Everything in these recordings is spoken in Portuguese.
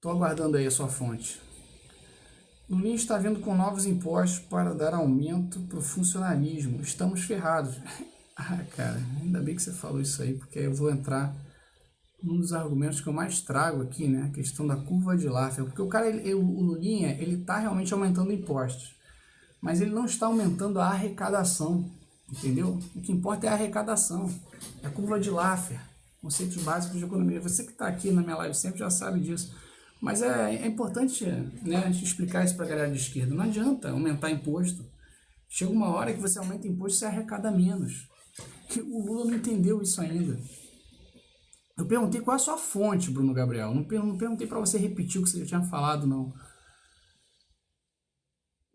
Estou aguardando aí a sua fonte. Lulinha está vindo com novos impostos para dar aumento para o funcionalismo. Estamos ferrados. Ah, cara, ainda bem que você falou isso aí, porque eu vou entrar num dos argumentos que eu mais trago aqui, né? A questão da curva de Laffer. Porque o cara, o Lulinha, ele está realmente aumentando impostos, mas ele não está aumentando a arrecadação, entendeu? O que importa é a arrecadação, é a curva de Laffer, conceitos básicos de economia. Você que está aqui na minha live sempre já sabe disso. Mas é importante, né, a gente explicar isso para a galera de esquerda. Não adianta aumentar imposto. Chega uma hora que você aumenta imposto e você arrecada menos. O Lula não entendeu isso ainda. Eu perguntei qual é a sua fonte, Bruno Gabriel. Não perguntei para você repetir o que você já tinha falado, não.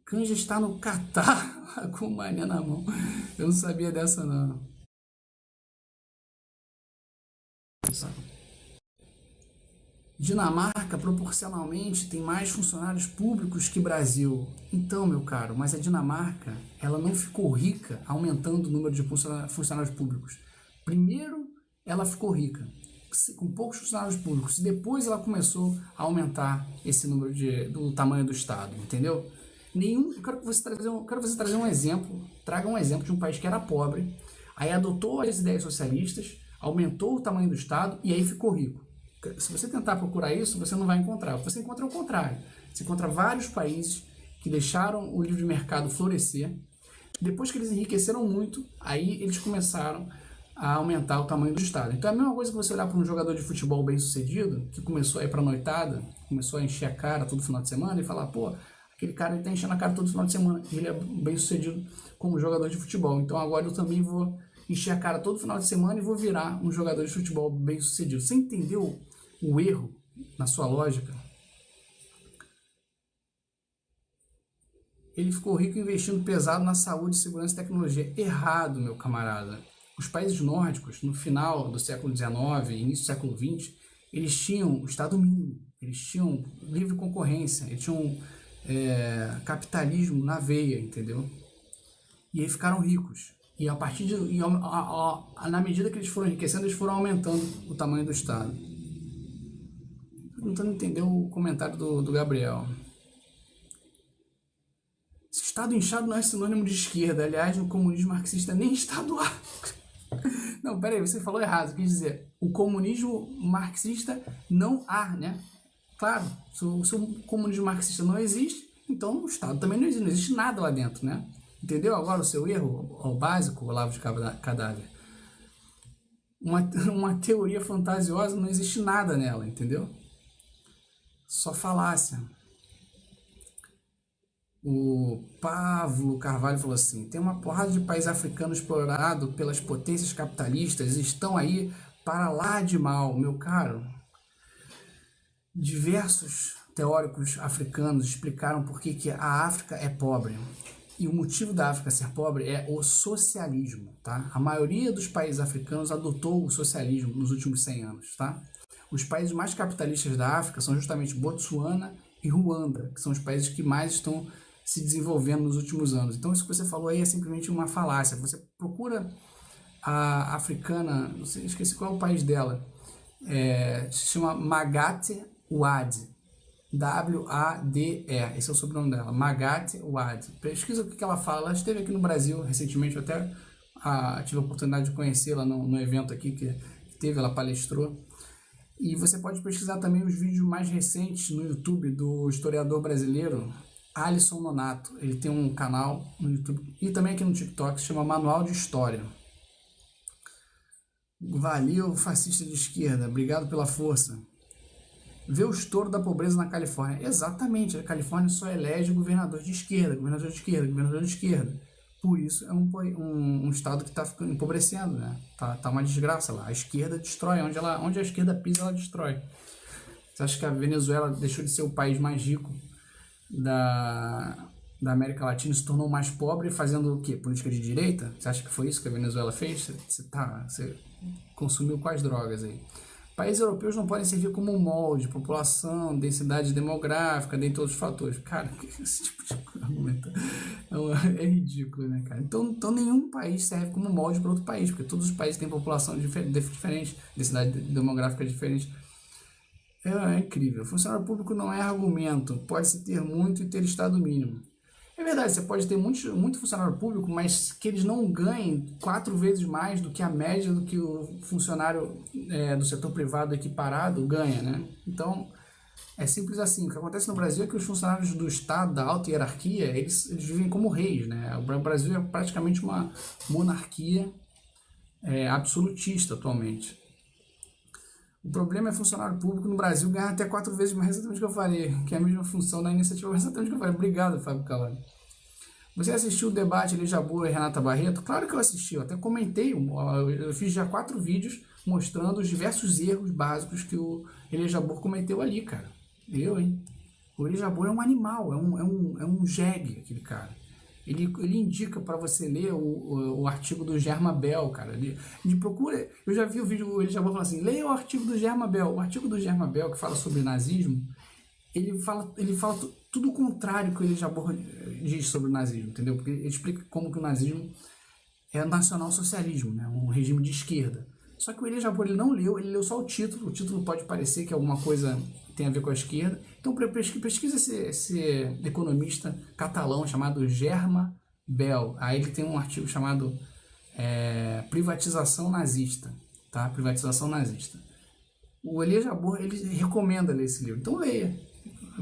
Canja está no Catar com o mané na mão. Eu não sabia dessa, não. Dinamarca, proporcionalmente, tem mais funcionários públicos que Brasil. Então, meu caro, mas a Dinamarca, ela não ficou rica aumentando o número de funcionários públicos. Primeiro, ela ficou rica com poucos funcionários públicos. Depois, ela começou a aumentar esse número do tamanho do Estado, entendeu? Eu quero você trazer um exemplo. Traga um exemplo de um país que era pobre, aí adotou as ideias socialistas, aumentou o tamanho do Estado e aí ficou rico. Se você tentar procurar isso, você não vai encontrar. Você encontra o contrário. Você encontra vários países que deixaram o livre mercado florescer. Depois que eles enriqueceram muito, aí eles começaram a aumentar o tamanho do Estado. Então é a mesma coisa que você olhar para um jogador de futebol bem sucedido, que começou a ir para a noitada, começou a encher a cara todo final de semana e falar, pô, aquele cara está enchendo a cara todo final de semana, e ele é bem sucedido como jogador de futebol. Então agora eu também vou encher a cara todo final de semana e vou virar um jogador de futebol bem sucedido. Você entendeu o erro na sua lógica? Ele ficou rico investindo pesado na saúde, segurança e tecnologia. Errado, meu camarada. Os países nórdicos, no final do século XIX, início do século XX, eles tinham o Estado mínimo, eles tinham livre concorrência, eles tinham capitalismo na veia, entendeu? E aí ficaram ricos. E a partir de, na medida que eles foram enriquecendo, eles foram aumentando o tamanho do Estado. Tô tentando entender o comentário do Gabriel. Estado inchado não é sinônimo de esquerda. Aliás, no comunismo marxista nem Estado há. Não, peraí, você falou errado. Quer dizer, o comunismo marxista não há, né? Claro, se o comunismo marxista não existe, então o Estado também não existe nada lá dentro, né? Entendeu agora o seu erro, o básico, Olavo de Cadáver? Uma teoria fantasiosa, não existe nada nela, entendeu? Só falácia. O Pablo Carvalho falou assim, tem uma porrada de país africano explorado pelas potências capitalistas e estão aí para lá de mal, meu caro. Diversos teóricos africanos explicaram por que a África é pobre. E o motivo da África ser pobre é o socialismo, tá? A maioria dos países africanos adotou o socialismo nos últimos 100 anos, tá? Os países mais capitalistas da África são justamente Botsuana e Ruanda, que são os países que mais estão se desenvolvendo nos últimos anos. Então isso que você falou aí é simplesmente uma falácia. Você procura a africana, não sei, esqueci qual é o país dela, se chama Magatte Wade, W-A-D-E, esse é o sobrenome dela, Magatte Wade. Pesquisa o que ela fala. Ela esteve aqui no Brasil recentemente, eu até tive a oportunidade de conhecê-la no evento aqui que teve, ela palestrou. E você pode pesquisar também os vídeos mais recentes no YouTube do historiador brasileiro Alisson Nonato. Ele tem um canal no YouTube e também aqui no TikTok que se chama Manual de História. Valeu, fascista de esquerda, obrigado pela força. Vê o estouro da pobreza na Califórnia. Exatamente, a Califórnia só elege governador de esquerda, governador de esquerda, governador de esquerda. Por isso é um estado que está ficando empobrecendo, né? Tá uma desgraça lá. A esquerda destrói, onde a esquerda pisa, ela destrói. Você acha que a Venezuela deixou de ser o país mais rico da América Latina e se tornou mais pobre fazendo o quê? Política de direita? Você acha que foi isso que a Venezuela fez? Você consumiu quais drogas aí? Países europeus não podem servir como molde, população, densidade demográfica, dentre outros fatores. Cara, esse tipo de argumento é ridículo, né, cara? Então nenhum país serve como molde para outro país, porque todos os países têm população diferente, densidade demográfica diferente. É incrível. Funcionário público não é argumento. Pode-se ter muito e ter estado mínimo. É verdade, você pode ter muito funcionário público, mas que eles não ganhem 4 vezes mais do que a média do que o funcionário do setor privado equiparado ganha, né? Então, é simples assim. O que acontece no Brasil é que os funcionários do Estado, da alta hierarquia, eles vivem como reis, né? O Brasil é praticamente uma monarquia absolutista atualmente. O problema é funcionário público no Brasil ganhar até 4 vezes mais, exatamente o que eu falei, que é a mesma função da iniciativa, exatamente o que eu falei. Obrigado, Fábio Calado. Você assistiu o debate Elia Jabbour e Renata Barreto? Claro que eu assisti, eu até comentei, eu fiz já 4 vídeos mostrando os diversos erros básicos que o Elia Jabbour cometeu ali, cara. Hein? O Elia Jabbour é um animal, é um jegue, aquele cara. Ele indica para você ler o artigo do Germa Bel, cara. Ele procura. Eu já vi o vídeo, ele já falou assim: leia o artigo do Germa Bel. O artigo do Germa Bel, que fala sobre nazismo, ele fala tudo o contrário que ele já diz sobre o nazismo, entendeu? Porque ele explica como que o nazismo é nacional-socialismo, né? Um regime de esquerda. Só que o Elia Jabbour ele não leu, ele leu só o título pode parecer que alguma coisa tem a ver com a esquerda. Então pesquisa esse economista catalão chamado Germa Bel. Aí ele tem um artigo chamado Privatização Nazista, tá? Privatização Nazista. O Elia Jabbour, ele recomenda ler esse livro, então leia,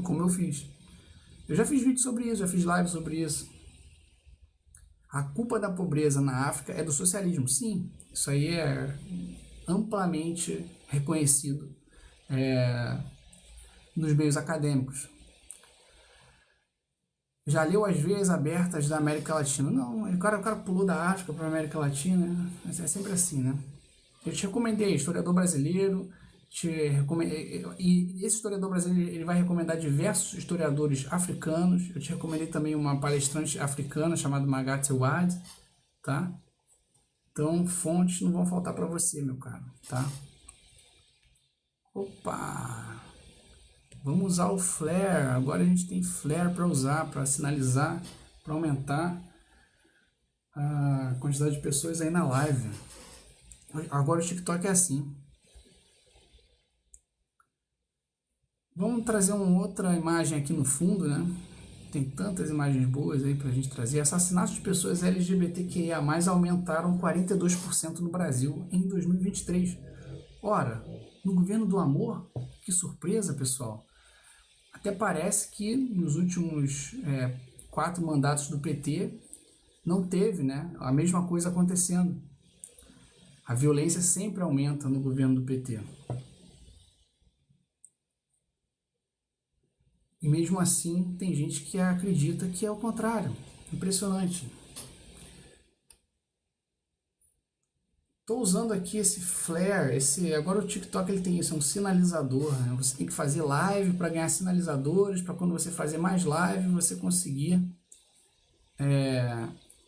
como eu fiz. Eu já fiz vídeo sobre isso, já fiz live sobre isso. A culpa da pobreza na África é do socialismo. Sim, isso aí é amplamente reconhecido nos meios acadêmicos. Já leu As Veias Abertas da América Latina? Não, o cara pulou da África para a América Latina, mas é sempre assim, né? Eu te recomendei Historiador Brasileiro, e esse historiador brasileiro ele vai recomendar diversos historiadores africanos. Eu te recomendei também uma palestrante africana chamada Magatte Wade, tá? Então, fontes não vão faltar para você, meu caro, tá? Opa! Vamos usar o flare. Agora a gente tem flare para usar, para sinalizar, para aumentar a quantidade de pessoas aí na live. Agora o TikTok é assim. Vamos trazer uma outra imagem aqui no fundo, né? Tem tantas imagens boas aí pra gente trazer. Assassinatos de pessoas LGBTQIA+, aumentaram 42% no Brasil em 2023. Ora, no governo do amor, que surpresa, pessoal. Até parece que nos últimos 4 mandatos do PT não teve, né, a mesma coisa acontecendo. A violência sempre aumenta no governo do PT. E mesmo assim, tem gente que acredita que é o contrário. Impressionante. Estou usando aqui esse flare, agora o TikTok ele tem isso, é um sinalizador, né? Você tem que fazer live para ganhar sinalizadores, para quando você fazer mais live, você conseguir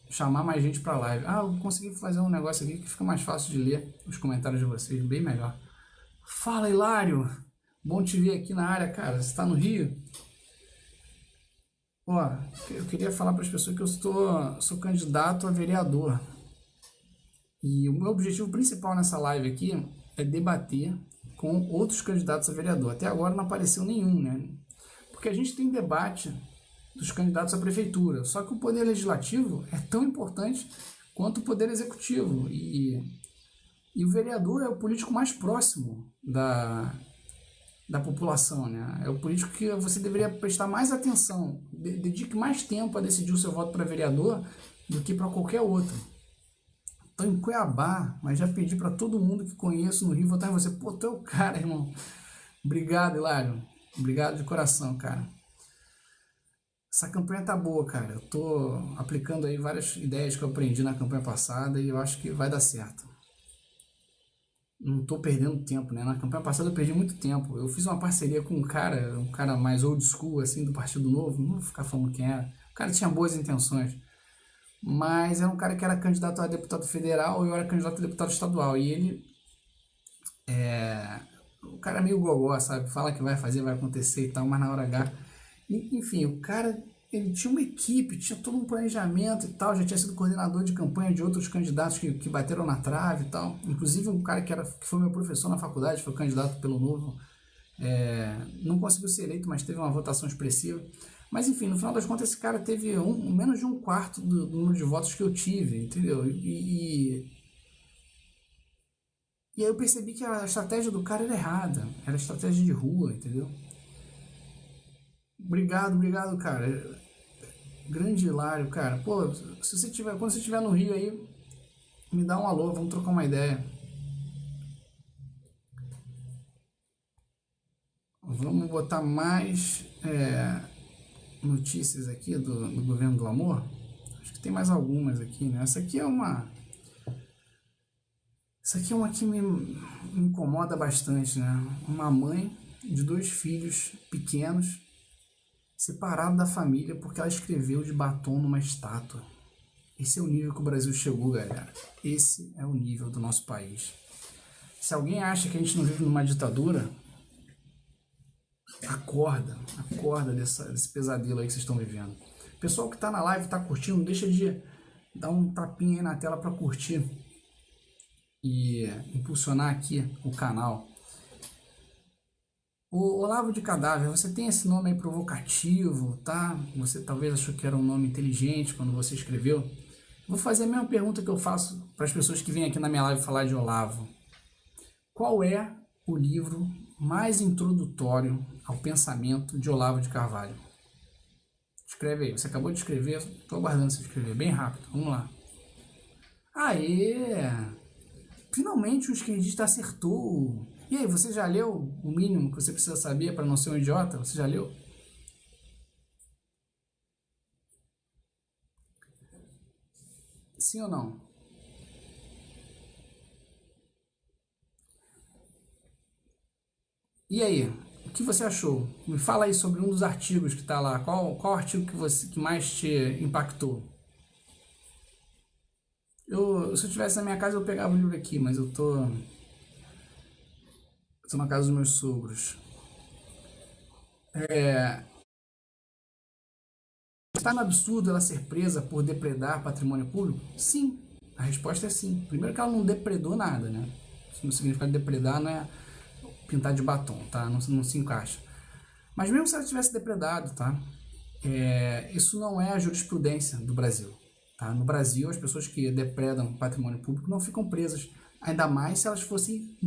chamar mais gente para live. Eu consegui fazer um negócio aqui que fica mais fácil de ler os comentários de vocês, bem melhor. Fala, Hilário! Bom te ver aqui na área, cara. Você está no Rio? Eu queria falar para as pessoas que eu sou candidato a vereador. E o meu objetivo principal nessa live aqui é debater com outros candidatos a vereador. Até agora não apareceu nenhum, né? Porque a gente tem debate dos candidatos à prefeitura. Só que o poder legislativo é tão importante quanto o poder executivo. E o vereador é o político mais próximo da população, né? É o político que você deveria prestar mais atenção, dedique mais tempo a decidir o seu voto para vereador do que para qualquer outro. Estou em Cuiabá, mas já pedi para todo mundo que conheço no Rio votar em você. Pô, tu é o cara, irmão. Obrigado, Hilário. Obrigado de coração, cara. Essa campanha tá boa, cara. Eu tô aplicando aí várias ideias que eu aprendi na campanha passada e eu acho que vai dar certo. Não tô perdendo tempo, né? Na campanha passada eu perdi muito tempo. Eu fiz uma parceria com um cara mais old school, assim, do Partido Novo. Não vou ficar falando quem era. O cara tinha boas intenções. Mas era um cara que era candidato a deputado federal e eu era candidato a deputado estadual. E ele o cara é meio gogó, sabe? Fala que vai fazer, vai acontecer e tal, mas na hora H... Enfim, o cara, ele tinha uma equipe, tinha todo um planejamento e tal, já tinha sido coordenador de campanha de outros candidatos que bateram na trave e tal. Inclusive um cara que foi meu professor na faculdade, foi candidato pelo Novo Não conseguiu ser eleito, mas teve uma votação expressiva. Mas enfim, no final das contas, esse cara teve menos de um quarto do número de votos que eu tive, entendeu? E aí eu percebi que a estratégia do cara era errada, era estratégia de rua, entendeu? Obrigado, cara. Grande Hilário, cara. Pô, se você tiver, quando você estiver no Rio aí, me dá um alô, vamos trocar uma ideia. Vamos botar mais notícias aqui do Governo do Amor. Acho que tem mais algumas aqui, né? Essa aqui é uma que me incomoda bastante, né? Uma mãe de 2 filhos pequenos separado da família porque ela escreveu de batom numa estátua. Esse é o nível que o Brasil chegou, galera. Esse é o nível do nosso país. Se alguém acha que a gente não vive numa ditadura, acorda desse pesadelo aí que vocês estão vivendo. O pessoal que está na live, está curtindo, não deixa de dar um tapinha aí na tela para curtir e impulsionar aqui o canal. O Olavo de Cadáver, você tem esse nome aí provocativo, tá? Você talvez achou que era um nome inteligente quando você escreveu. Vou fazer a mesma pergunta que eu faço para as pessoas que vêm aqui na minha live falar de Olavo. Qual é o livro mais introdutório ao pensamento de Olavo de Carvalho? Escreve aí, você acabou de escrever, estou aguardando você escrever, bem rápido, vamos lá. Aê! Finalmente um esquerdista acertou! E aí, você já leu o mínimo que você precisa saber para não ser um idiota? Você já leu? Sim ou não? E aí, o que você achou? Me fala aí sobre um dos artigos que está lá. Qual artigo que mais te impactou? Se eu estivesse na minha casa, eu pegava o livro aqui, mas tô na casa dos meus sogros. Está no absurdo ela ser presa por depredar patrimônio público? Sim. A resposta é sim. Primeiro que ela não depredou nada, né? Isso não significa depredar, não é pintar de batom, tá? Não se encaixa. Mas mesmo se ela tivesse depredado, tá? Isso não é a jurisprudência do Brasil. Tá? No Brasil, as pessoas que depredam patrimônio público não ficam presas, ainda mais se elas fossem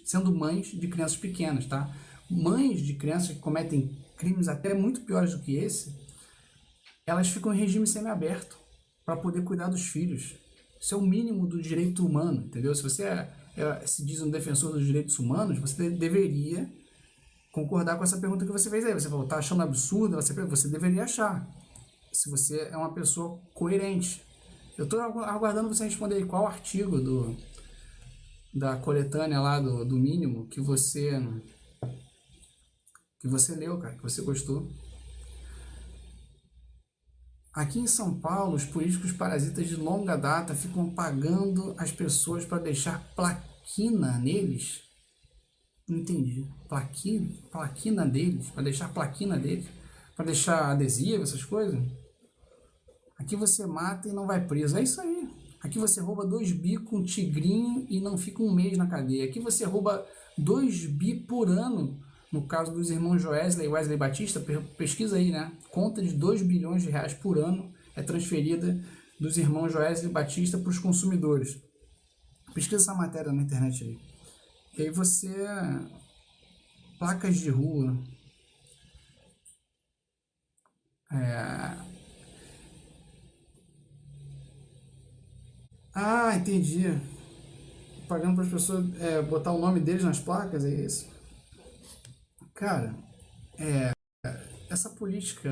sendo mães de crianças pequenas. Tá? Mães de crianças que cometem crimes até muito piores do que esse, elas ficam em regime semiaberto para poder cuidar dos filhos. Isso é o mínimo do direito humano, entendeu? Se você se diz um defensor dos direitos humanos, você deveria concordar com essa pergunta que você fez aí. Você falou, tá achando absurdo? Você deveria achar, se você é uma pessoa coerente. Eu estou aguardando você responder aí qual artigo da coletânea lá do mínimo que você leu, cara, que você gostou. Aqui em São Paulo, os políticos parasitas de longa data ficam pagando as pessoas para deixar plaquina neles. Não entendi. Plaquina deles, para deixar plaquina deles, para deixar adesivo, essas coisas. Aqui você mata e não vai preso. É isso aí. Aqui você rouba 2 bi com um tigrinho e não fica um mês na cadeia. Aqui você rouba 2 bi por ano. No caso dos irmãos Joesley e Wesley Batista, pesquisa aí, né? Conta de 2 bilhões de reais por ano é transferida dos irmãos Joesley e Batista para os consumidores. Pesquisa essa matéria na internet aí. E aí você... Placas de rua. Ah, entendi. Pagando para as pessoas botar o nome deles nas placas, é isso? Cara, essa política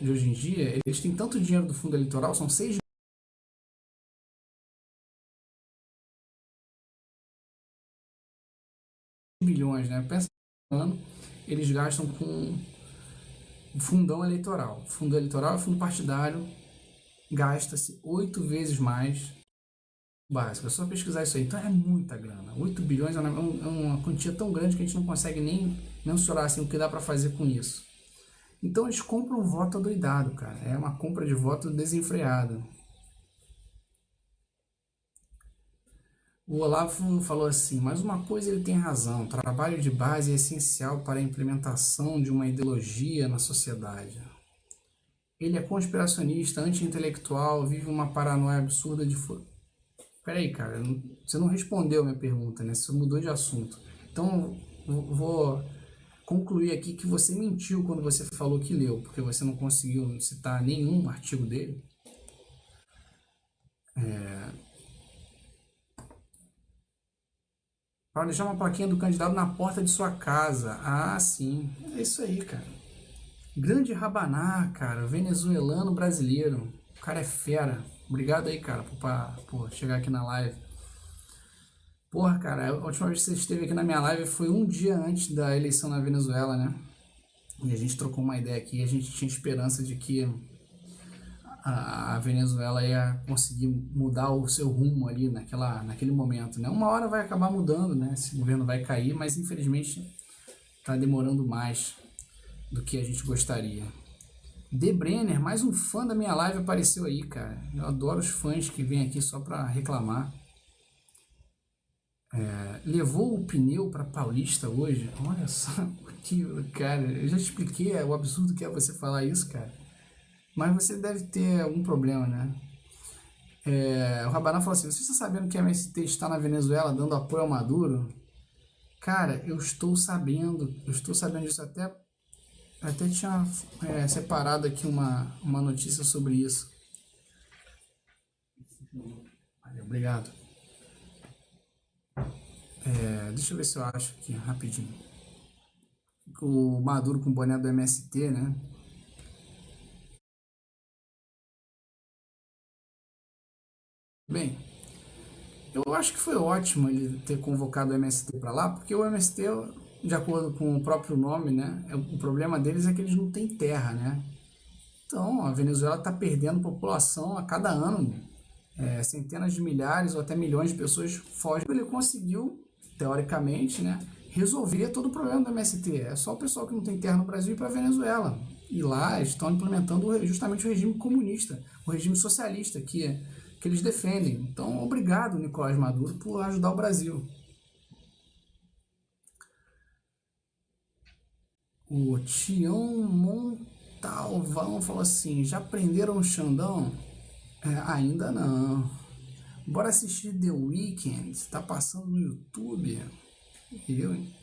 de hoje em dia, eles têm tanto dinheiro do fundo eleitoral, são 6 bilhões, né? Pensa no ano, eles gastam com o fundão eleitoral. Fundo eleitoral e fundo partidário gasta-se 8 vezes mais básico. É só pesquisar isso aí. Então é muita grana. 8 bilhões é uma quantia tão grande que a gente não consegue nem mensurar assim, o que dá para fazer com isso. Então eles compram voto adoidado, cara. É uma compra de voto desenfreada. O Olavo falou assim, mas uma coisa ele tem razão, trabalho de base é essencial para a implementação de uma ideologia na sociedade. Ele é conspiracionista, anti-intelectual, vive uma paranoia absurda de... Peraí, cara, você não respondeu a minha pergunta, né? Você mudou de assunto. Então, vou concluir aqui que você mentiu quando você falou que leu, porque você não conseguiu citar nenhum artigo dele. Para deixar uma plaquinha do candidato na porta de sua casa. Ah, sim. É isso aí, cara. Grande Rabaná, cara. Venezuelano brasileiro. O cara é fera. Obrigado aí, cara, por chegar aqui na live. Porra, cara, a última vez que você esteve aqui na minha live foi um dia antes da eleição na Venezuela, né? E a gente trocou uma ideia aqui, a gente tinha esperança de que a Venezuela ia conseguir mudar o seu rumo ali naquele momento, né? Uma hora vai acabar mudando, né? Esse governo vai cair, mas infelizmente está demorando mais do que a gente gostaria. De Brenner, mais um fã da minha live apareceu aí, cara. Eu adoro os fãs que vêm aqui só para reclamar. Levou o pneu para Paulista hoje? Olha só, que, cara, eu já te expliquei o absurdo que é você falar isso, cara. Mas você deve ter algum problema, né? O Rabanã falou assim: você está sabendo que a MST está na Venezuela dando apoio ao Maduro? Cara, eu estou sabendo disso até tinha separado aqui uma notícia sobre isso. Valeu, obrigado. Deixa eu ver se eu acho aqui rapidinho. O Maduro com o boné do MST, né? Bem, eu acho que foi ótimo ele ter convocado o MST para lá, porque o MST, de acordo com o próprio nome, né, o problema deles é que eles não têm terra, né? Então, a Venezuela está perdendo população a cada ano. Centenas de milhares ou até milhões de pessoas fogem. Ele conseguiu, teoricamente, né, resolver todo o problema do MST. É só o pessoal que não tem terra no Brasil ir para a Venezuela. E lá estão implementando justamente o regime comunista, o regime socialista que eles defendem. Então, obrigado, Nicolás Maduro, por ajudar o Brasil. O Tião Montalvão falou assim: já prenderam o Xandão? Ainda não. Bora assistir The Weeknd, tá passando no YouTube. Eu, hein?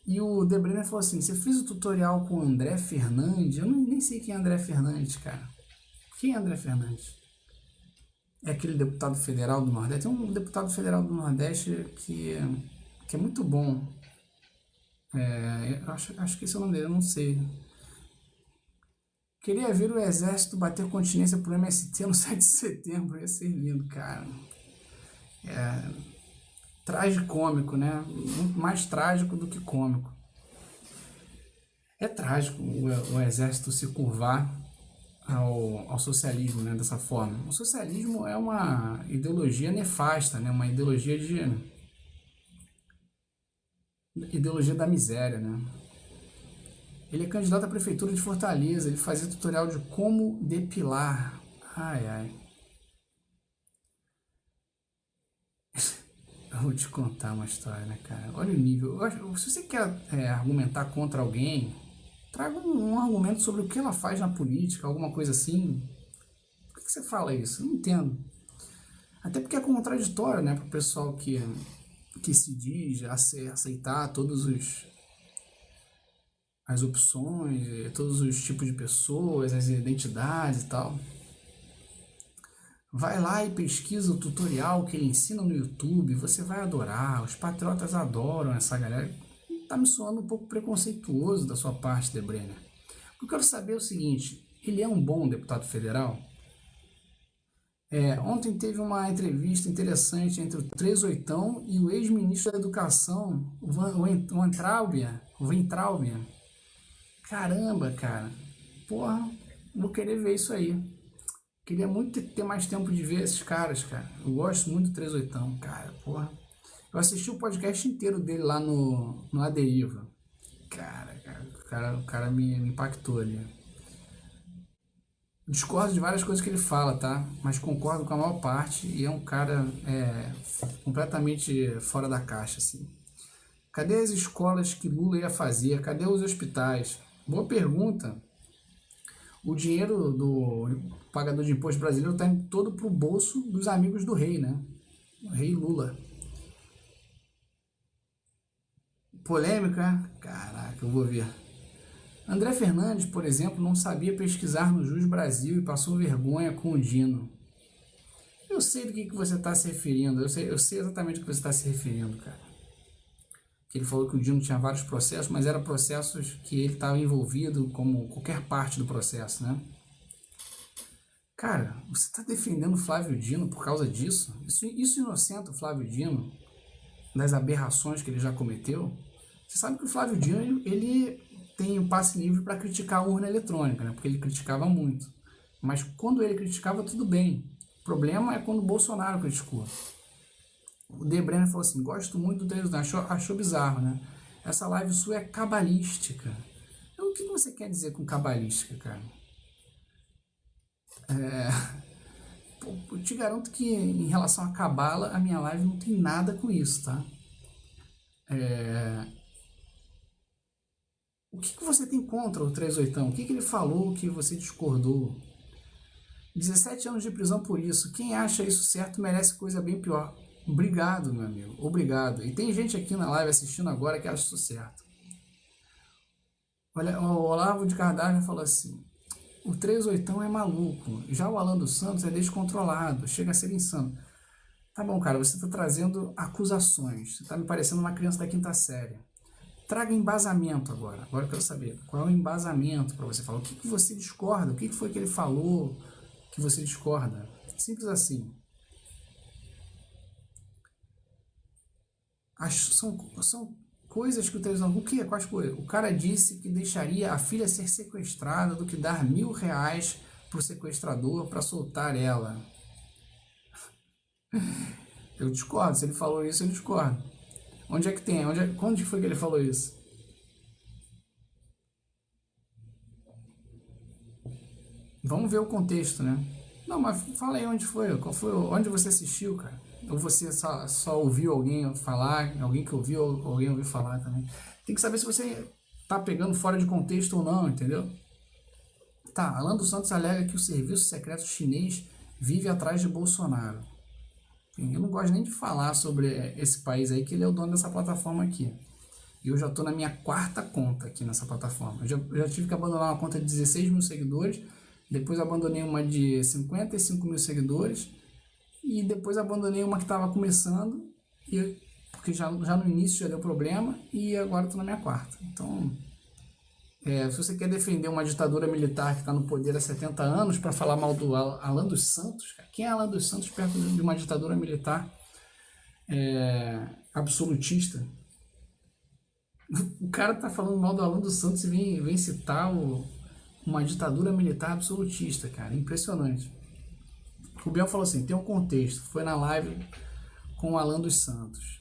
E o Debrenner falou assim: você fez o tutorial com o André Fernandes? Eu nem sei quem é André Fernandes, cara. Quem é André Fernandes? É aquele deputado federal do Nordeste. Tem um deputado federal do Nordeste que é muito bom. Acho que esse é o nome dele, eu não sei. Queria ver o exército bater continência pro MST no 7 de setembro. Ia ser lindo, cara. Tragicômico, né? Muito mais trágico do que cômico. É trágico o exército se curvar ao socialismo, né, dessa forma. O socialismo é uma ideologia nefasta, né, uma ideologia da miséria, né. Ele é candidato à prefeitura de Fortaleza, ele fazia tutorial de como depilar. Ai, ai. Eu vou te contar uma história, né, cara? Olha o nível. Se você quer argumentar contra alguém, traga um argumento sobre o que ela faz na política, alguma coisa assim. Por que você fala isso? Eu não entendo. Até porque é contraditório, né, para o pessoal que se diz aceitar as opções, todos os tipos de pessoas, as identidades e tal. Vai lá e pesquisa o tutorial que ele ensina no YouTube, você vai adorar. Os patriotas adoram essa galera. Tá me soando um pouco preconceituoso da sua parte, De Brenner. Eu quero saber o seguinte: ele é um bom deputado federal? Ontem teve uma entrevista interessante entre o Trezoitão e o ex-ministro da Educação, o Weintraubia. Caramba, cara. Porra, vou querer ver isso aí. Queria muito ter mais tempo de ver esses caras, cara. Eu gosto muito do Trezoitão, cara. Porra. Eu assisti o podcast inteiro dele lá no A Deriva. Cara, o cara me impactou ali. Discordo de várias coisas que ele fala, tá? Mas concordo com a maior parte e é um cara completamente fora da caixa, assim. Cadê as escolas que Lula ia fazer? Cadê os hospitais? Boa pergunta. O dinheiro do pagador de imposto brasileiro está indo todo pro bolso dos amigos do rei, né? O rei Lula. Polêmica? Caraca, eu vou ver. André Fernandes, por exemplo, não sabia pesquisar no Jus Brasil e passou vergonha com o Dino. Eu sei do que você está se referindo, eu sei exatamente o que você está se referindo, cara. Que ele falou que o Dino tinha vários processos, mas eram processos que ele estava envolvido como qualquer parte do processo, né? Cara, você está defendendo o Flávio Dino por causa disso? Isso inocenta o Flávio Dino das aberrações que ele já cometeu? Você sabe que o Flávio Dino, ele tem um passe livre para criticar a urna eletrônica, né? Porque ele criticava muito. Mas quando ele criticava, tudo bem. O problema é quando o Bolsonaro criticou. O De Brenner falou assim, gosto muito do 3 achou bizarro, né? Essa live sua é cabalística. Então, o que você quer dizer com cabalística, cara? Eu te garanto que em relação a cabala, a minha live não tem nada com isso, tá? O que você tem contra o 38? O que ele falou que você discordou? 17 anos de prisão por isso. Quem acha isso certo merece coisa bem pior. Obrigado, meu amigo. Obrigado. E tem gente aqui na live assistindo agora que acha isso certo. Olha, o Olavo de Carvalho falou assim: o 38 é maluco. Já o Alan dos Santos é descontrolado. Chega a ser insano. Tá bom, cara, você está trazendo acusações. Você está me parecendo uma criança da quinta série. Traga embasamento agora. Agora eu quero saber qual é o embasamento para você falar. O que você discorda? O que foi que ele falou que você discorda? Simples assim. São coisas que o televisão. O que? Quais coisas? O cara disse que deixaria a filha ser sequestrada do que dar R$ 1.000 pro sequestrador para soltar ela. Eu discordo. Se ele falou isso, eu discordo. Onde é que tem? Onde foi que ele falou isso? Vamos ver o contexto, né? Não, mas fala aí onde foi. Qual foi? Onde você assistiu, cara? Ou você só ouviu alguém falar, alguém que ouviu, alguém ouviu falar também. Tem que saber se você tá pegando fora de contexto ou não, entendeu? Tá, Alan dos Santos alega que o serviço secreto chinês vive atrás de Bolsonaro. Eu não gosto nem de falar sobre esse país aí, que ele é o dono dessa plataforma aqui. E eu já estou na minha quarta conta aqui nessa plataforma. Eu já tive que abandonar uma conta de 16 mil seguidores, depois abandonei uma de 55 mil seguidores, e depois abandonei uma que estava começando, porque já no início já deu problema, e agora estou na minha quarta. Então, se você quer defender uma ditadura militar que está no poder há 70 anos para falar mal do Alan dos Santos, cara, quem é Alan dos Santos perto de uma ditadura militar absolutista? O cara tá falando mal do Alan dos Santos e vem citar uma ditadura militar absolutista, cara. Impressionante. O Biel falou assim, tem um contexto. Foi na live com o Alan dos Santos.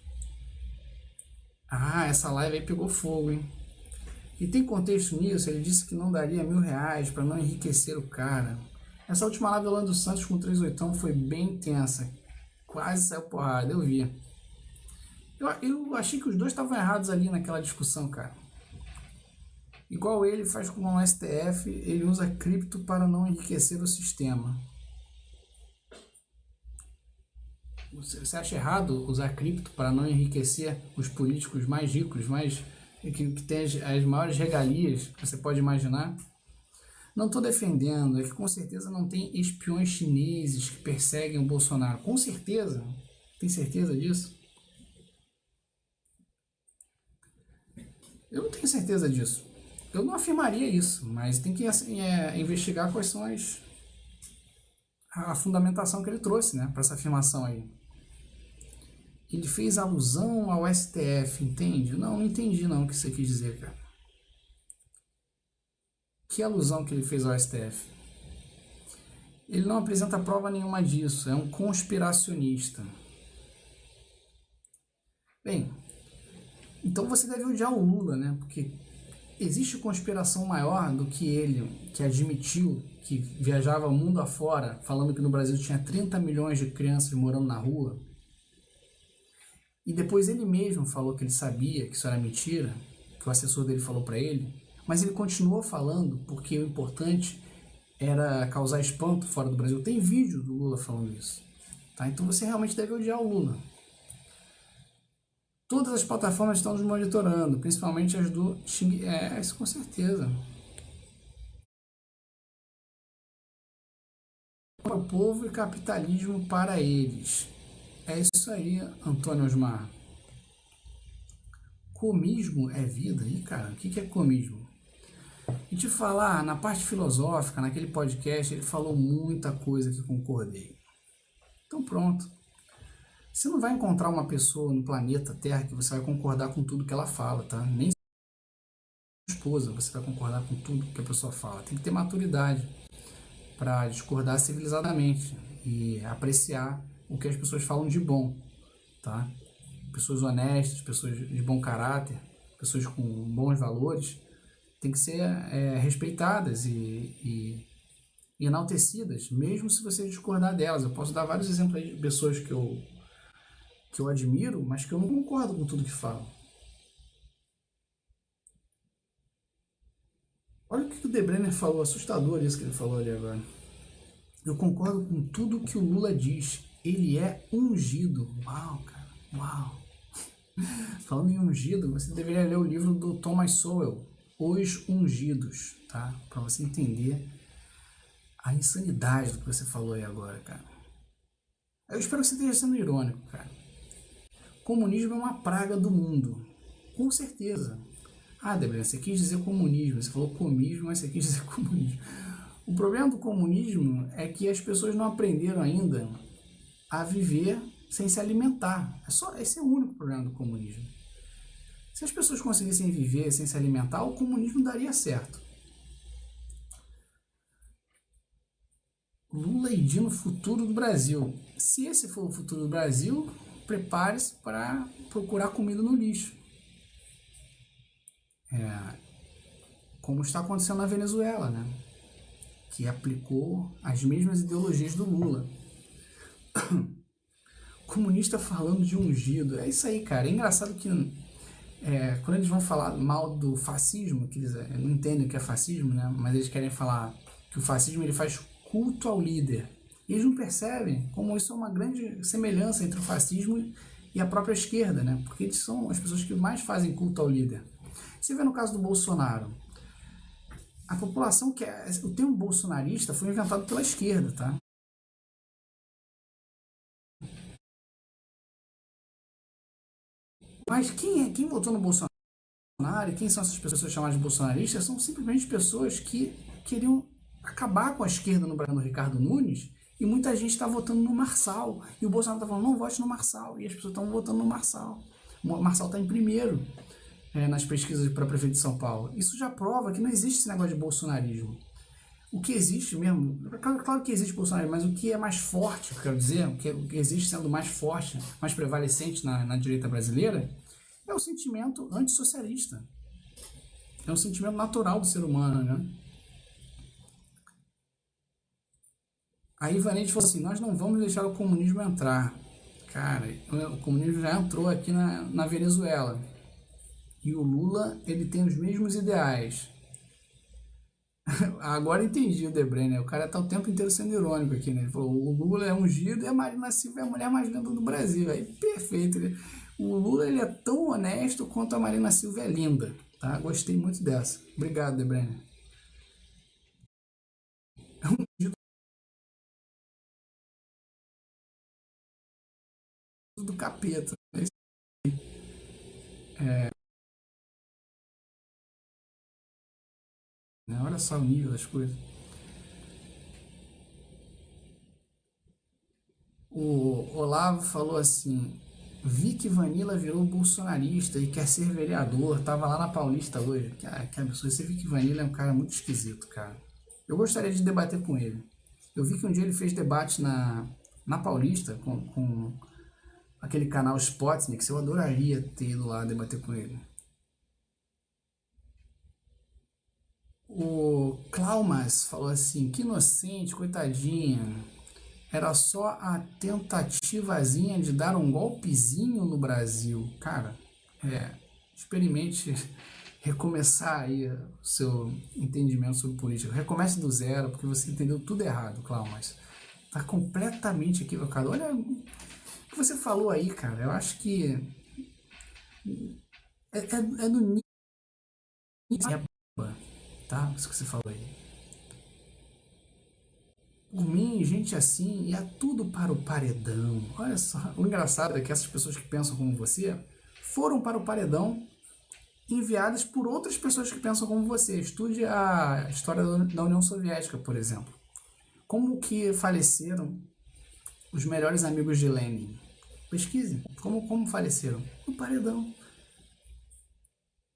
Ah, essa live aí pegou fogo, hein? E tem contexto nisso, ele disse que não daria R$ 1.000 para não enriquecer o cara. Essa última live do Alan dos Santos com 38 foi bem tensa. Quase saiu porrada, eu vi. Eu achei que os dois estavam errados ali naquela discussão, cara. Igual ele faz com o STF, ele usa cripto para não enriquecer o sistema. Você acha errado usar cripto para não enriquecer os políticos mais ricos, que têm as maiores regalias que você pode imaginar? Não estou defendendo, é que com certeza não tem espiões chineses que perseguem o Bolsonaro. Com certeza. Tem certeza disso? Eu não tenho certeza disso. Eu não afirmaria isso, mas tem que assim, investigar quais são a fundamentação que ele trouxe, né, para essa afirmação aí. Ele fez alusão ao STF, entende? Não entendi não o que você quis dizer, cara. Que alusão que ele fez ao STF? Ele não apresenta prova nenhuma disso, é um conspiracionista. Bem, então você deve odiar o Lula, né? Porque existe conspiração maior do que ele, que admitiu que viajava o mundo afora, falando que no Brasil tinha 30 milhões de crianças morando na rua, e depois ele mesmo falou que ele sabia que isso era mentira, que o assessor dele falou para ele, mas ele continuou falando porque o importante era causar espanto fora do Brasil. Tem vídeo do Lula falando isso. Tá? Então você realmente deve odiar o Lula. Todas as plataformas estão nos monitorando, principalmente as do Xing. Isso com certeza. Para o povo e capitalismo para eles. É isso aí, Antônio Osmar. Comismo é vida? Ih, cara, o que é comismo? E te falar, na parte filosófica, naquele podcast, ele falou muita coisa que concordei. Então pronto. Você não vai encontrar uma pessoa no planeta Terra que você vai concordar com tudo que ela fala, tá? Nem sua esposa você vai concordar com tudo que a pessoa fala. Tem que ter maturidade para discordar civilizadamente e apreciar o que as pessoas falam de bom, tá? Pessoas honestas, pessoas de bom caráter, pessoas com bons valores, tem que ser respeitadas e enaltecidas, mesmo se você discordar delas. Eu posso dar vários exemplos aí de pessoas que eu admiro, mas que eu não concordo com tudo que falam. Olha o que o De Brenner falou, assustador isso que ele falou ali agora. Eu concordo com tudo que o Lula diz. Ele é ungido. Uau, cara, uau. Falando em ungido, você deveria ler o livro do Thomas Sowell, Os Ungidos, tá? Para você entender a insanidade do que você falou aí agora, cara. Eu espero que você esteja sendo irônico, cara. Comunismo é uma praga do mundo. Com certeza. Ah, Débora, você quis dizer comunismo. Você falou comismo, mas você quis dizer comunismo. O problema do comunismo é que as pessoas não aprenderam ainda a viver sem se alimentar. Esse é o único problema do comunismo. Se as pessoas conseguissem viver sem se alimentar, o comunismo daria certo. Lula e Dino, futuro do Brasil. Se esse for o futuro do Brasil, prepare-se para procurar comida no lixo. Como está acontecendo na Venezuela, né? Que aplicou as mesmas ideologias do Lula. Comunista falando de ungido. É isso aí, cara. É engraçado que quando eles vão falar mal do fascismo, que eles não entendem o que é fascismo, né? Mas eles querem falar que o fascismo ele faz culto ao líder. E eles não percebem como isso é uma grande semelhança entre o fascismo e a própria esquerda, né? Porque eles são as pessoas que mais fazem culto ao líder. Você vê no caso do Bolsonaro, a população o termo bolsonarista foi inventado pela esquerda, tá? Mas quem votou no Bolsonaro e quem são essas pessoas chamadas de bolsonaristas são simplesmente pessoas que queriam acabar com a esquerda no Brasil, no Ricardo Nunes, e muita gente está votando no Marçal. E o Bolsonaro está falando, não vote no Marçal. E as pessoas estão votando no Marçal. O Marçal está em primeiro nas pesquisas para prefeito de São Paulo. Isso já prova que não existe esse negócio de bolsonarismo. O que existe mesmo, claro que existe bolsonarismo, mas o que é mais forte, quero dizer, o que existe sendo mais forte, mais prevalecente na direita brasileira, é o sentimento antissocialista. É um sentimento natural do ser humano, né? A Ivanete falou assim, nós não vamos deixar o comunismo entrar. Cara, o comunismo já entrou aqui na Venezuela. E o Lula, ele tem os mesmos ideais. Agora entendi o De Brenner. O cara tá o tempo inteiro sendo irônico aqui, né? Ele falou, o Lula é ungido e a Marina Silva é a mulher mais linda do Brasil. Aí, perfeito. O Lula, ele é tão honesto quanto a Marina Silva é linda, tá? Gostei muito dessa. Obrigado, De Brenner. É ungido do capeta. Né? Olha só o nível das coisas. O Olavo falou assim, Vic Vanilla virou bolsonarista e quer ser vereador. Tava lá na Paulista hoje. Que absurdo. Esse Vic Vanilla é um cara muito esquisito, cara. Eu gostaria de debater com ele. Eu vi que um dia ele fez debate na Paulista com aquele canal Spotnik. Eu adoraria ter ido lá debater com ele. O Klaumas falou assim, que inocente, coitadinha. Era só a tentativazinha de dar um golpezinho no Brasil. Cara, experimente recomeçar aí o seu entendimento sobre política. Recomece do zero, porque você entendeu tudo errado, Klaumas. Tá completamente equivocado. Olha o que você falou aí, cara. Eu acho que é do nível, tá? Isso que você falou aí. Por mim, gente assim, ia tudo para o paredão. Olha só, o engraçado é que essas pessoas que pensam como você foram para o paredão enviadas por outras pessoas que pensam como você. Estude a história da União Soviética, por exemplo. Como que faleceram os melhores amigos de Lenin? Pesquise. Como faleceram? No paredão.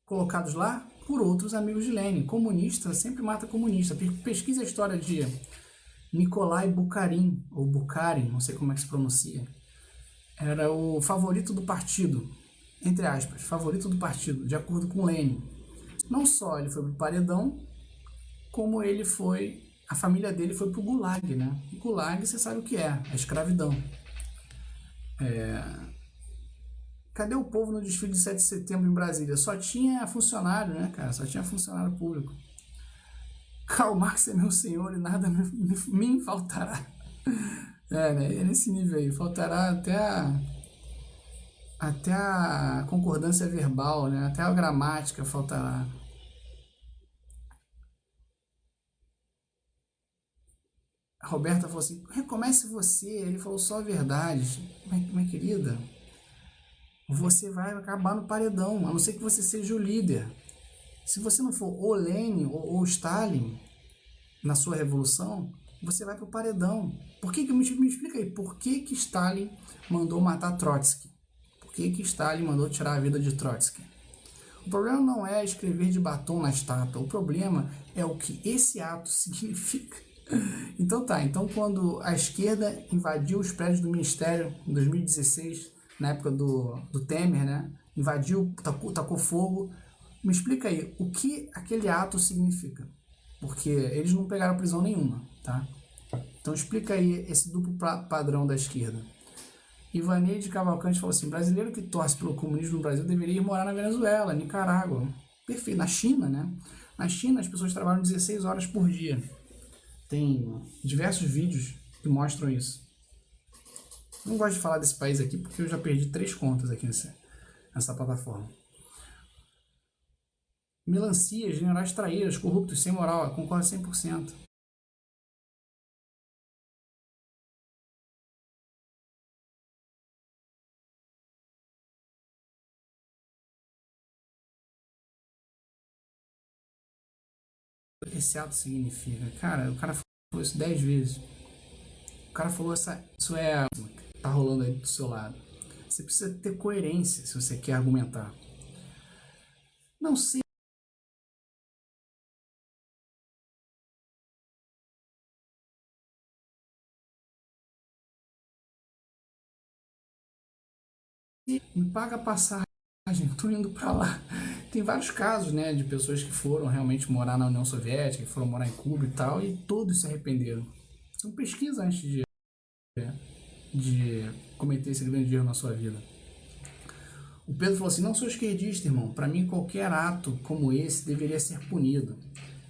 Colocados lá por outros amigos de Lenin. Comunista sempre mata comunista. Pesquise a história de Nikolai Bukharin, ou Bukharin, não sei como é que se pronuncia. Era o favorito do partido, entre aspas, favorito do partido, de acordo com Lenin. Não só ele foi pro paredão, como ele foi, a família dele foi pro Gulag, né? Gulag, você sabe o que é, a escravidão. Cadê o povo no desfile de 7 de setembro em Brasília? Só tinha funcionário, né, cara? Só tinha funcionário público. Karl Marx é meu senhor e nada me faltará. Né? É nesse nível aí. Faltará até a concordância verbal, né? Até a gramática faltará. A Roberta falou assim, recomece você. Ele falou só a verdade. Minha querida, você vai acabar no paredão, a não ser que você seja o líder. Se você não for o Lenin ou Stalin na sua revolução, você vai para o paredão. Me explica aí, por que Stalin mandou matar Trotsky? Por que Stalin mandou tirar a vida de Trotsky? O problema não é escrever de batom na estátua, o problema é o que esse ato significa. Então tá, então quando a esquerda invadiu os prédios do Ministério em 2016, na época do Temer, né? Invadiu, tacou fogo. Me explica aí, o que aquele ato significa? Porque eles não pegaram prisão nenhuma, tá? Então explica aí esse duplo padrão da esquerda. Ivaneide Cavalcante falou assim, brasileiro que torce pelo comunismo no Brasil deveria ir morar na Venezuela, Nicarágua. Perfeito, na China, né? Na China as pessoas trabalham 16 horas por dia. Tem diversos vídeos que mostram isso. Não gosto de falar desse país aqui porque eu já perdi 3 contas aqui nessa plataforma. Melancia, generais traíras, corruptos, sem moral, concordo 100%. Esse ato significa, cara, o cara falou isso 10 vezes. O cara falou isso tá rolando aí do seu lado. Você precisa ter coerência se você quer argumentar. Não sei, me paga a passagem, tô indo para lá. Tem vários casos, né, de pessoas que foram realmente morar na União Soviética, que foram morar em Cuba e tal, e todos se arrependeram. Então pesquisa antes de cometer esse grande erro na sua vida. O Pedro falou assim, não sou esquerdista, irmão. Para mim, qualquer ato como esse deveria ser punido.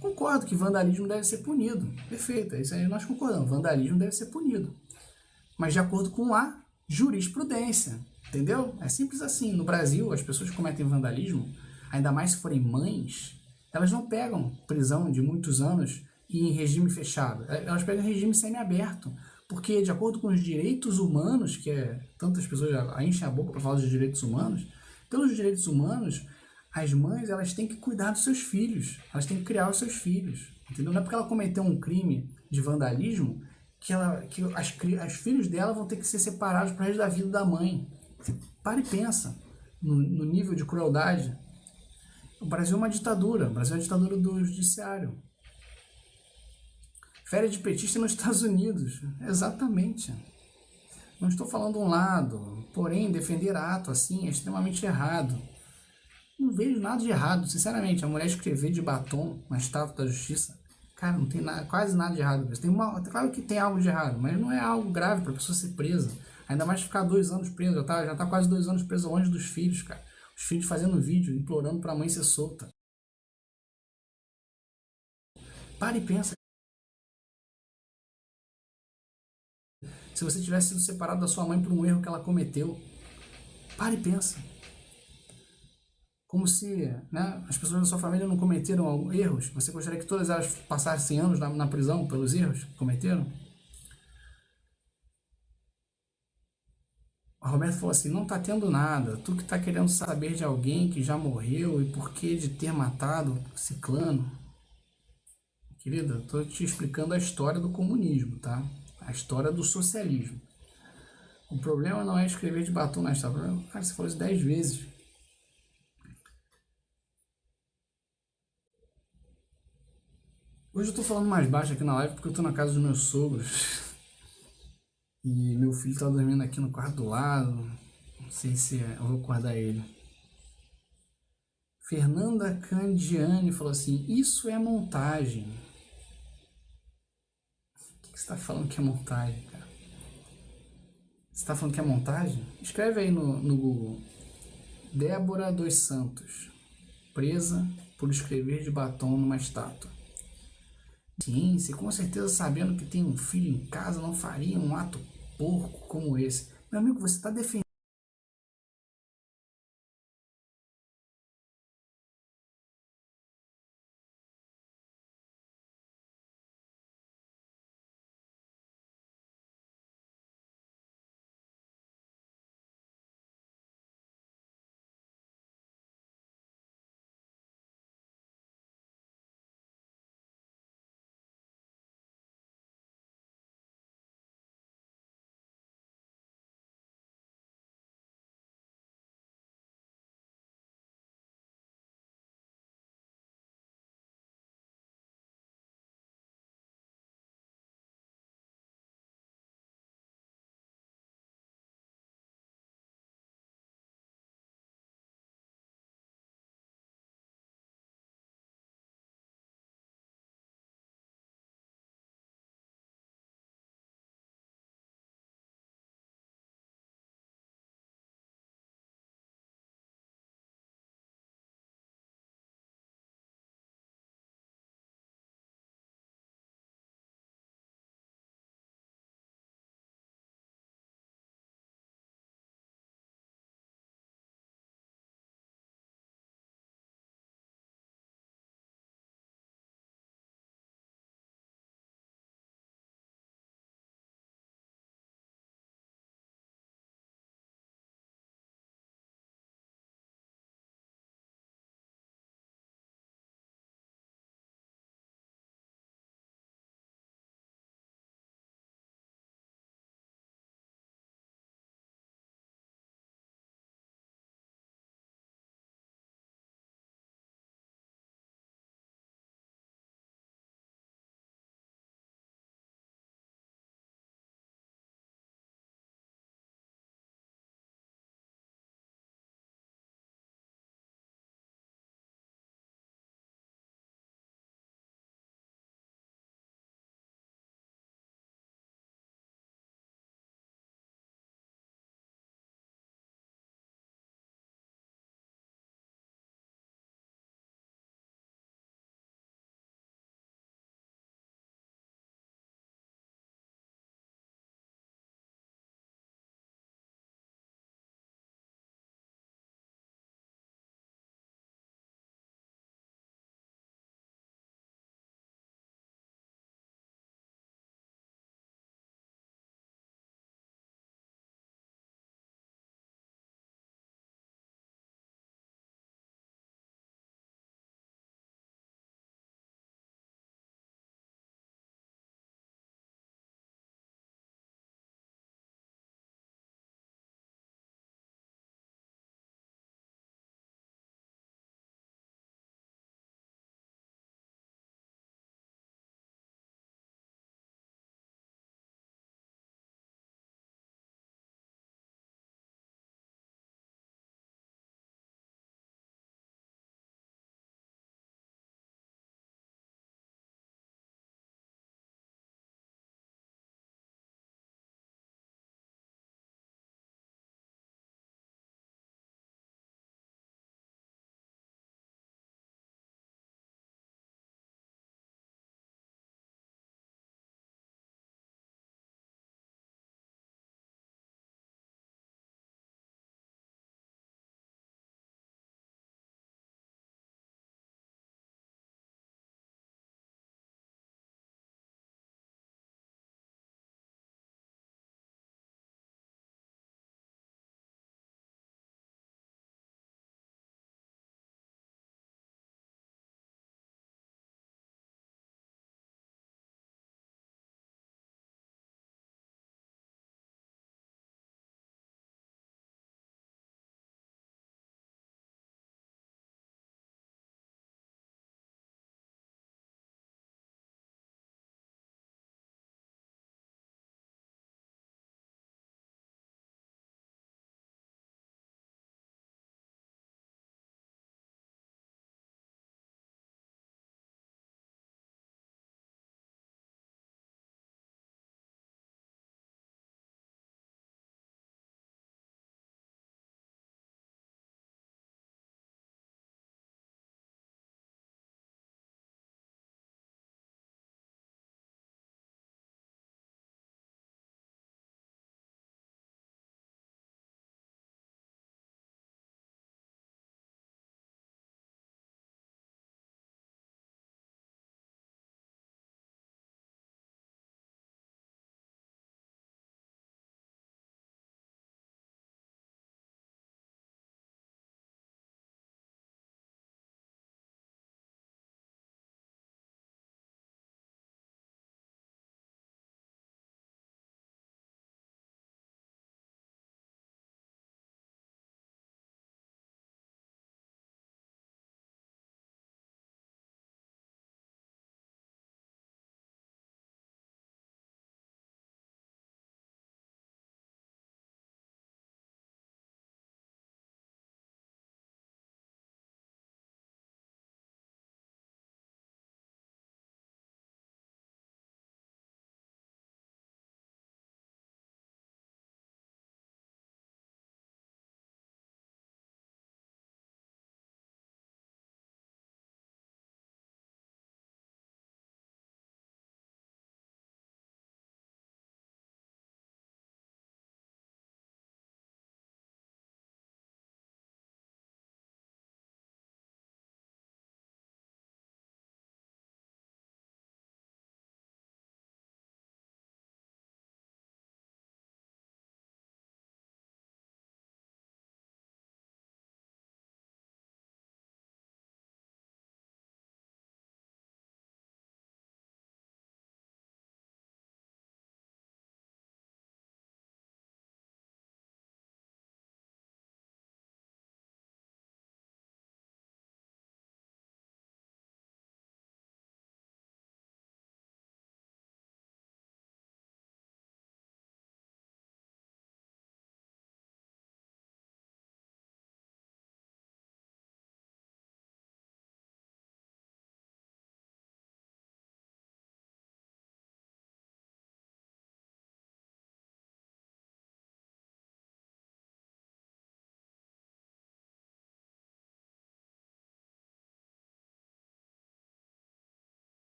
Concordo que vandalismo deve ser punido. Perfeito, é isso aí nós concordamos. Vandalismo deve ser punido. Mas de acordo com a jurisprudência. Entendeu? É simples assim. No Brasil, as pessoas que cometem vandalismo, ainda mais se forem mães, elas não pegam prisão de muitos anos e em regime fechado. Elas pegam em regime semiaberto. Porque, de acordo com os direitos humanos, tantas pessoas já enchem a boca para falar dos direitos humanos, pelos direitos humanos, as mães elas têm que cuidar dos seus filhos, elas têm que criar os seus filhos. Entendeu? Não é porque ela cometeu um crime de vandalismo que os filhos dela vão ter que ser separados para o resto da vida da mãe. Você para e pensa no nível de crueldade. O Brasil é uma ditadura, o Brasil é uma ditadura do judiciário. Férias de petista nos Estados Unidos. Exatamente. Não estou falando um lado, porém defender ato assim é extremamente errado. não vejo nada de errado, sinceramente. A mulher escrever de batom na estátua da justiça, cara, não tem nada, quase nada de errado. Claro que tem algo de errado, mas não é algo grave para a pessoa ser presa. Ainda mais ficar 2 anos preso, já tá quase 2 anos preso longe dos filhos, cara. Os filhos fazendo vídeo, implorando para a mãe ser solta. Para e pensa. Se você tivesse sido separado da sua mãe por um erro que ela cometeu, para e pensa. Como se, né, as pessoas da sua família não cometeram erros. Você gostaria que todas elas passassem anos na prisão pelos erros que cometeram? O Roberto falou assim, não tá tendo nada. Tu que tá querendo saber de alguém que já morreu e por que de ter matado ciclano. Querida, eu tô te explicando a história do comunismo, tá? A história do socialismo. O problema não é escrever de batom na história. Cara, você falou isso 10 vezes. Hoje eu tô falando mais baixo aqui na live porque eu tô na casa dos meus sogros. E meu filho tá dormindo aqui no quarto do lado. Não sei se eu vou acordar ele. Fernanda Candiani falou assim: isso é montagem. O que você tá falando que é montagem, cara? Você tá falando que é montagem? Escreve aí no Google. Débora dos Santos, presa por escrever de batom numa estátua. Sim, se com certeza sabendo que tem um filho em casa não faria um ato porco como esse. Meu amigo, você está defendendo